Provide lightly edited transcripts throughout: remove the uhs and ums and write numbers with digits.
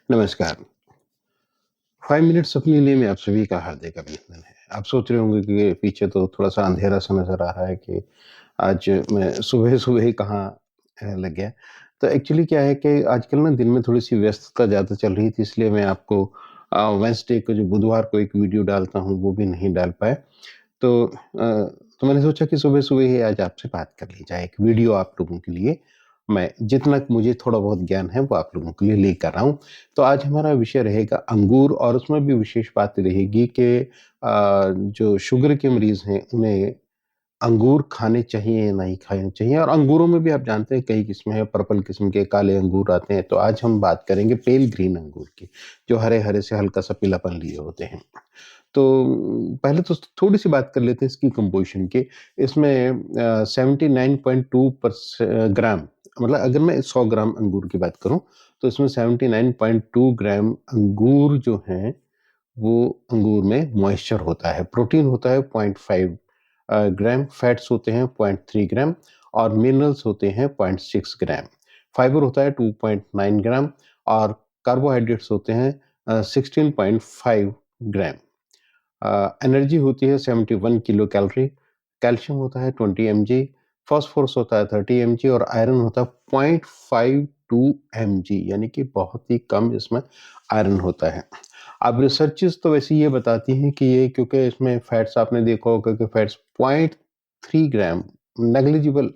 नमस्कार। 5 मिनट्स अपने लिए में आप सभी का हार्दिक अभिनंदन है। आप सोच रहे होंगे कि पीछे तो थोड़ा-सा अंधेरा-सा नज़र आ रहा है कि आज मैं सुबह-सुबह ही कहाँ लग गया। तो एक्चुअली क्या है कि आजकल ना दिन में थोड़ी-सी व्यस्तता ज़्यादा चल रही थी, इसलिए मैं आपको वेडनेसडे को जो बुधवार को एक वीडियो डालता हूँ वो भी नहीं डाल पाया। तो मैंने सोचा कि सुबह-सुबह ही आज आपसे बात कर ली जाए। एक वीडियो आप लोगों के लिए मैं जितना मुझे थोड़ा बहुत ज्ञान है वो आप लोगों के लिए लेकर आया हूँ। तो आज हमारा विषय रहेगा अंगूर और उसमें भी विशेष बात रहेगी कि जो शुगर के मरीज़ हैं उन्हें अंगूर खाने चाहिए या नहीं खाने चाहिए, और अंगूरों में भी आप जानते हैं कई किस्में हैं, पर्पल किस्म के काले अंगूर आते हैं। तो आज हम बात करेंगे पेल ग्रीन अंगूर की, जो हरे-हरे से हल्का-सा पीलापन लिए होते हैं। तो पहले तो थोड़ी-सी बात कर लेते हैं इसकी कंपोज़िशन की। इसमें 79.2 ग्राम, मतलब अगर मैं 100 ग्राम अंगूर की बात करूँ, तो इसमें 79.2 ग्राम अंगूर जो हैं, वो अंगूर में मॉइस्चर होता है। प्रोटीन होता है 0.5 ग्राम, फैट्स होते हैं 0.3 ग्राम और मिनरल्स होते हैं 0.6 ग्राम। फाइबर होता है 2.9 ग्राम और कार्बोहाइड्रेट्स होते हैं 16.5 ग्राम। एनर्जी होती है 71 किलो कैलोरी, कैल्शियम होता है 20 mg, फास्फोरस होता है 30 mg और आयरन होता है 0.52 mg, यानी कि बहुत ही कम इसमें आयरन होता है। अब रिसर्चेस तो वैसे ये बताती हैं कि ये क्योंकि इसमें फैट्स आपने देखा होगा कि फैट्स 0.3 ग्राम नेग्लिजिबल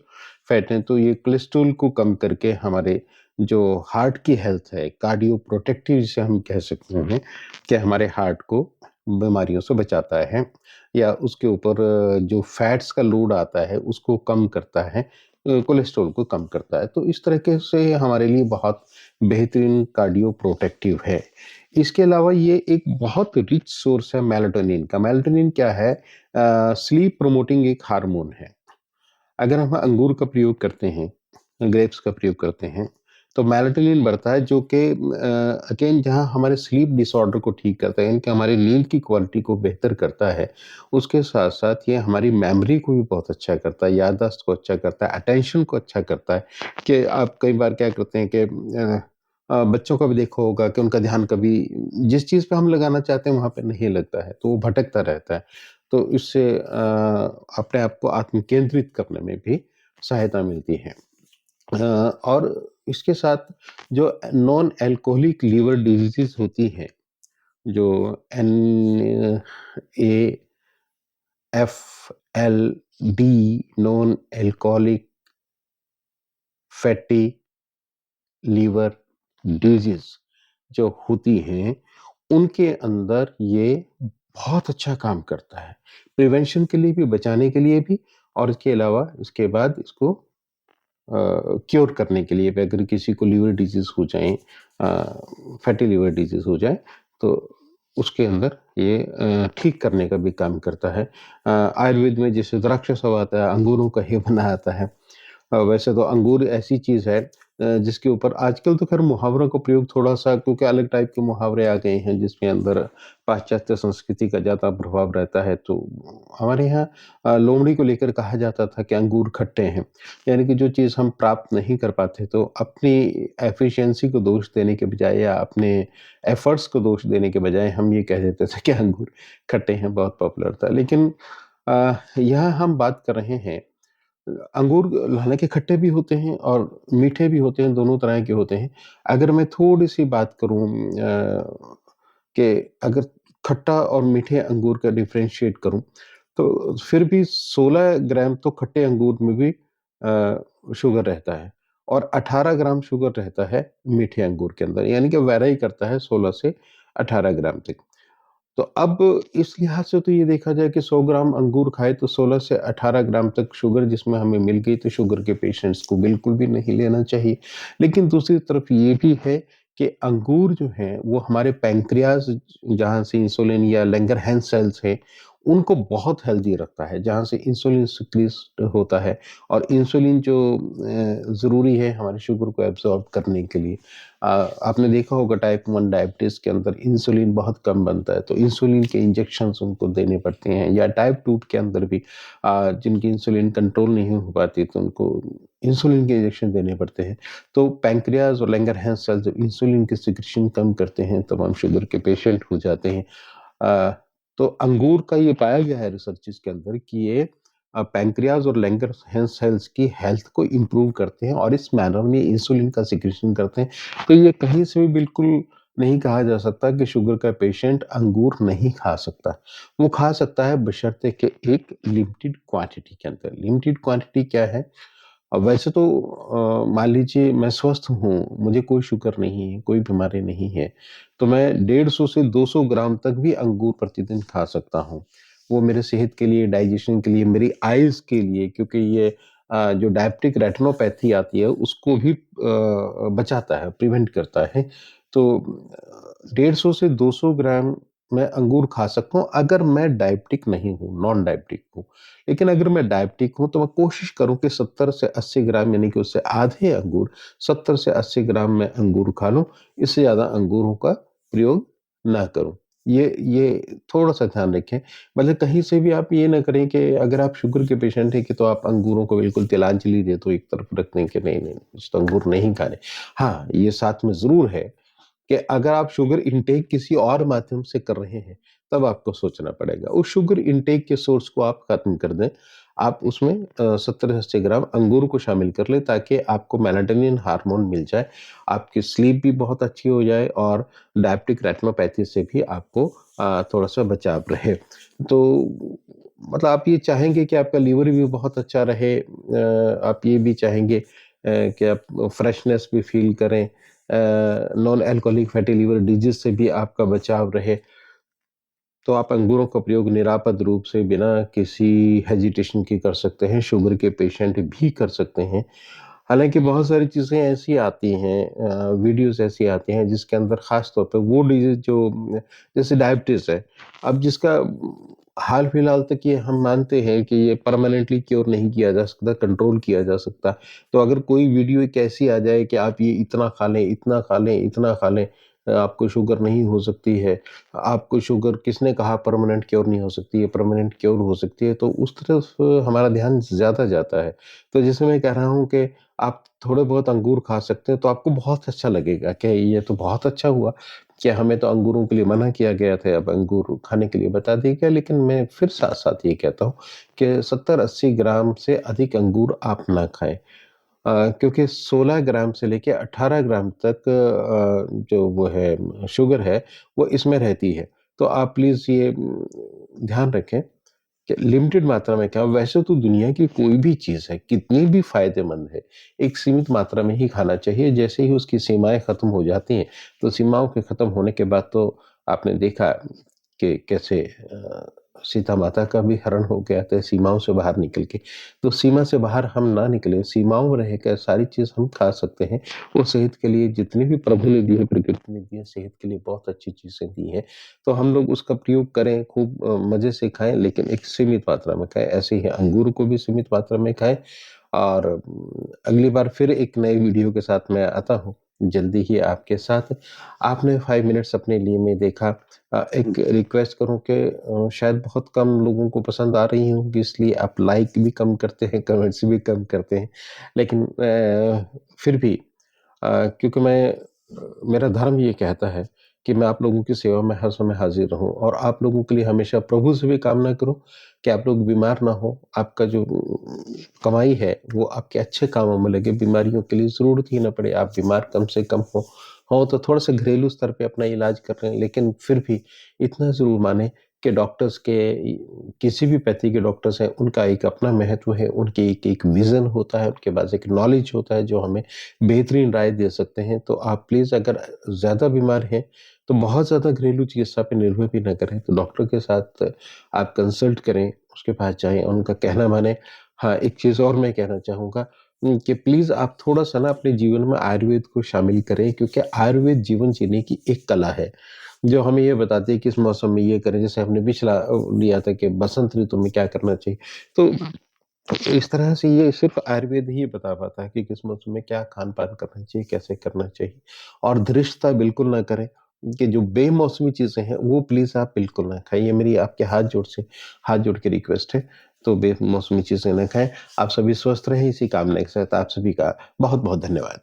फैट हैं, तो ये कोलेस्ट्रॉल को कम करके हमारे जो हार्ट की हेल्थ है, कार्डियो प्रोटेक्टिव जिसे हम कह सकते हैं, कि हमारे हार्ट को बीमारियों से बचाता है या उसके ऊपर जो फैट्स का लोड आता है उसको कम करता है, कोलेस्ट्रॉल को कम करता है। तो इस तरीके से हमारे लिए बहुत बेहतरीन कार्डियो प्रोटेक्टिव है। इसके अलावा ये एक बहुत रिच सोर्स है मेलाटोनिन का। मेलाटोनिन क्या है? स्लीप प्रमोटिंग एक हार्मोन है। अगर हम अंगूर का प्रयोग करते हैं, ग्रेप्स का प्रयोग करते हैं, तो मेलाटोनिन बढ़ता है जो कि अगेन जहाँ हमारे स्लीप डिसऑर्डर को ठीक करता है, यानी कि हमारी नींद की क्वालिटी को बेहतर करता है। उसके साथ-साथ ये हमारी मेमोरी को भी बहुत अच्छा करता है, याददाश्त को अच्छा करता है, अटेंशन को अच्छा करता है, कि आप कई बार क्या करते हैं कि बच्चों का भी देखा होगा कि उनका ध्यान कभी जिस चीज़ पे हम लगाना चाहते हैं वहाँ पे नहीं लगता है, तो वो भटकता रहता है। तो इससे अपने आप को आत्म केंद्रित करने में भी सहायता मिलती है। और इसके साथ जो नॉन अल्कोहलिक लिवर डिजीज़ होती हैं, जो NAFLD, non alcoholic fatty liver disease जो होती हैं, उनके अंदर ये बहुत अच्छा काम करता है। प्रिवेंशन के लिए भी, बचाने के लिए भी, और इसके अलावा इसके बाद इसको क्योर करने के लिए भी, अगर किसी को लिवर डिजीज़ हो जाए, फैटी लिवर डिजीज़ हो जाए, तो उसके अंदर ये ठीक करने का भी काम करता है। आयुर्वेद में जैसे द्राक्षासव आता है, अंगूरों का ही बना आता है। वैसे तो अंगूर ऐसी चीज़ है जिसके ऊपर आजकल तो ख़ैर मुहावरों का प्रयोग थोड़ा-सा, क्योंकि अलग टाइप के मुहावरे आ गए हैं जिसके अंदर पाश्चात्य संस्कृति का ज़्यादा प्रभाव रहता है। तो हमारे यहाँ लोमड़ी को लेकर कहा जाता था कि अंगूर खट्टे हैं। यानी कि जो चीज़ हम प्राप्त नहीं कर पाते, तो अपनी एफिशिएंसी को दोष देने के बजाय या अपने एफर्ट्स को दोष देने के बजाय हम ये कह देते थे कि अंगूर खट्टे हैं, बहुत पॉपुलर था। लेकिन यहाँ हम बात कर रहे हैं, अंगूर हालाँकि खट्टे भी होते हैं और मीठे भी होते हैं, दोनों तरह के होते हैं। अगर मैं थोड़ी-सी बात करूँ कि अगर खट्टा और मीठे अंगूर का डिफरेंशिएट करूँ, तो फिर भी 16 ग्राम तो खट्टे अंगूर में भी शुगर रहता है और 18 ग्राम शुगर रहता है मीठे अंगूर के अंदर, यानी कि वैरी करता है 16 से 18 ग्राम तक। तो अब इस लिहाज से तो ये देखा जाए कि 100 ग्राम अंगूर खाए तो 16 से 18 ग्राम तक शुगर जिसमें हमें मिल गई, तो शुगर के पेशेंट्स को बिल्कुल भी नहीं लेना चाहिए। लेकिन दूसरी तरफ ये भी है कि अंगूर जो हैं वो हमारे पैंक्रियाज़, जहाँ से इंसुलिन या लैंगरहैंस सेल्स हैं, उनको बहुत हेल्दी रखता है, जहाँ से इंसुलिन सिक्रीट होता है और इंसुलिन जो ज़रूरी है हमारे शुगर को एब्ज़ॉर्ब करने के लिए। आपने देखा होगा टाइप 1 डायबिटीज़ के अंदर इंसुलिन बहुत कम बनता है, तो इंसुलिन के इंजेक्शंस उनको देने पड़ते हैं, या टाइप 2 के अंदर भी जिनकी इंसुलिन कंट्रोल नहीं हो पाती, तो उनको इंसुलिन के इंजेक्शन देने पड़ते हैं। तो पैंक्रियाज़ और लैंगरहैंस सेल जब इंसुलिन की सिक्रीशन कम करते हैं, तब हम शुगर के पेशेंट हो जाते हैं। अ, तो अंगूर का ये पाया गया है रिसर्चेस के अंदर कि ये पैंक्रियाज़ और लैंगरहैंस सेल्स की हेल्थ को इम्प्रूव करते हैं और इस मैनर में इंसुलिन का सिक्रीशन करते हैं। तो ये कहीं से भी बिल्कुल नहीं कहा जा सकता कि शुगर का पेशेंट अंगूर नहीं खा सकता। वो खा सकता है बशर्ते कि एक लिमिटेड क्वांटिटी के अंदर। लिमिटेड क्वांटिटी क्या है? वैसे तो मान लीजिए मैं स्वस्थ हूँ, मुझे कोई शुगर नहीं है, कोई बीमारी नहीं है, तो मैं 150 से 200 ग्राम तक भी अंगूर प्रतिदिन खा सकता हूँ। वो मेरे सेहत के लिए, डाइजेशन के लिए, मेरी आइज़ के लिए, क्योंकि ये जो डायबिटिक रेटिनोपैथी आती है उसको भी बचाता है, प्रिवेंट करता है। तो 150 से 200 ग्राम मैं अंगूर खा सकता हूँ अगर मैं डायबिटिक नहीं हूँ, नॉन डायबिटिक हूँ। लेकिन अगर मैं डायबिटिक हूँ तो मैं कोशिश करूँ कि 70 से 80 ग्राम, यानी कि उससे आधे अंगूर, 70 से 80 ग्राम मैं अंगूर खा लूँ, इससे ज़्यादा अंगूरों का प्रयोग ना करूँ। ये थोड़ा-सा ध्यान रखें। मतलब कहीं से भी आप ये ना करें कि अगर आप शुगर के पेशेंट हैं कि तो आप अंगूरों को बिल्कुल तिलांजलि दे दो, एक तरफ रख दें कि नहीं, नहीं, मुझे तो अंगूर नहीं खाने। हाँ, ये साथ में ज़रूर है कि अगर आप शुगर इनटेक किसी और माध्यम से कर रहे हैं, तब आपको सोचना पड़ेगा। उस शुगर इनटेक के सोर्स को आप खत्म कर दें। आप उसमें 70 से 80 ग्राम अंगूर को शामिल कर लें ताकि आपको मेलाटोनिन हार्मोन मिल जाए, आपकी स्लीप भी बहुत अच्छी हो जाए और डायबिटिक रेटिनोपैथी से भी आपको थोड़ा-सा बचाव रहे। तो मतलब आप ये चाहेंगे कि आपका लीवर भी बहुत अच्छा रहे, आप ये भी चाहेंगे कि आप फ्रेशनेस भी फ़ील करें, non alcoholic fatty liver disease से भी आपका बचाव रहे, तो आप अंगूरों का प्रयोग निरापद रूप से बिना किसी हेजिटेशन के कर सकते हैं, शुगर के पेशेंट भी कर सकते हैं। हालाँकि बहुत सारी चीज़ें ऐसी आती हैं, वीडियोज़ ऐसी आती हैं जिसके अंदर ख़ास तौर पे वो डिज़ीज़ जो जैसे डायबिटीज़ है, अब जिसका हाल-फिलहाल तक ये हम मानते हैं कि ये परमानेंटली क्योर नहीं किया जा सकता, कंट्रोल किया जा सकता। तो अगर कोई वीडियो एक ऐसी आ जाए कि आप ये इतना खा लें, इतना खा लें, इतना खा लें, आपको शुगर नहीं हो सकती है, आपको शुगर किसने कहा परमानेंट क्योर नहीं हो सकती है, परमानेंट क्योर हो सकती है, तो उस तरफ हमारा ध्यान ज़्यादा जाता है। तो जैसे मैं कह रहा हूँ कि आप थोड़े बहुत अंगूर खा सकते हैं, तो आपको बहुत अच्छा लगेगा कि ये तो बहुत अच्छा हुआ कि हमें तो अंगूरों के लिए मना किया गया था, अब अंगूर खाने के लिए बता दिया गया। लेकिन मैं फिर साथ-साथ ये कहता हूँ कि 70-80 ग्राम से अधिक अंगूर आप ना खाएँ। क्योंकि 16 ग्राम से लेके 18 ग्राम तक जो वो है शुगर है, वो इसमें रहती है। तो आप प्लीज़ ये ध्यान रखें कि लिमिटेड मात्रा में खाएँ। वैसे तो दुनिया की कोई भी चीज़ है, कितनी भी फ़ायदेमंद है, एक सीमित मात्रा में ही खाना चाहिए। जैसे ही उसकी सीमाएँ खत्म हो जाती हैं, तो सीमाओं के खत्म होने के बाद तो आपने देखा कि कैसे सीता माता का भी हरण हो गया था सीमाओं से बाहर निकल के। तो सीमा से बाहर हम ना निकले, सीमाओं में रहकर सारी चीज़ हम खा सकते हैं। वो सेहत के लिए जितनी भी प्रभु ने दी है, प्रकृति ने दी है, सेहत के लिए बहुत अच्छी चीज़ें दी हैं। तो हम लोग उसका प्रयोग करें, खूब मज़े से खाएँ, लेकिन एक सीमित मात्रा में खाएँ। ऐसे ही अंगूर को भी सीमित मात्रा में खाएँ और अगली बार फिर एक नए वीडियो के साथ मैं आता हूँ, जल्दी ही आपके साथ। आपने 5 मिनट्स अपने लिए में देखा। एक रिक्वेस्ट करूँ कि शायद बहुत कम लोगों को पसंद आ रही होंगी, इसलिए आप लाइक भी कम करते हैं, कमेंट्स भी कम करते हैं। लेकिन फिर भी क्योंकि मेरा धर्म ये कहता है कि मैं आप लोगों की सेवा में हर समय हाज़िर रहूँ और आप लोगों के लिए हमेशा प्रभु से भी कामना करूँ कि आप लोग बीमार ना हो। आपका जो कमाई है वो आपके अच्छे कामों में लगे, बीमारियों के लिए ज़रूरत ही ना पड़े, आप बीमार कम से कम हो तो थोड़ा-सा घरेलू स्तर पे अपना इलाज कर रहे हैं, लेकिन फिर भी इतना ज़रूर मानें कि डॉक्टर्स के किसी भी पैथी के डॉक्टर्स हैं, उनका एक अपना महत्व है, उनके एक विज़न होता है, उनके पास एक नॉलेज होता है जो हमें बेहतरीन राय दे सकते हैं। तो आप प्लीज़ अगर ज़्यादा बीमार हैं, तो बहुत ज़्यादा घरेलू चिकित्सा पे निर्भर भी ना करें, तो डॉक्टर के साथ आप कंसल्ट करें, उसके पास जाएँ, उनका कहना मानें। हाँ, एक चीज़ और मैं कहना चाहूँगा कि प्लीज़ आप थोड़ा-सा ना अपने जीवन में आयुर्वेद को शामिल करें, क्योंकि आयुर्वेद जीवन जीने की एक कला है, जो हमें ये बताती है किस मौसम में ये करें। जैसे हमने पिछला लिया था कि बसंत ऋतु में क्या करना चाहिए। तो इस तरह से ये सिर्फ़ आयुर्वेद ही बता पाता है कि किस मौसम में क्या खान-पान करना चाहिए, कैसे करना चाहिए। और धृष्टता बिल्कुल ना करें, कि जो बेमौसमी चीज़ें हैं, वो प्लीज़ आप बिल्कुल ना खाएँ। ये मेरी आपके हाथ जोड़ के रिक्वेस्ट है। तो बेमौसमी चीज़ें ना खाएँ। आप सभी स्वस्थ रहें, इसी कामना के साथ आप सभी का बहुत-बहुत धन्यवाद।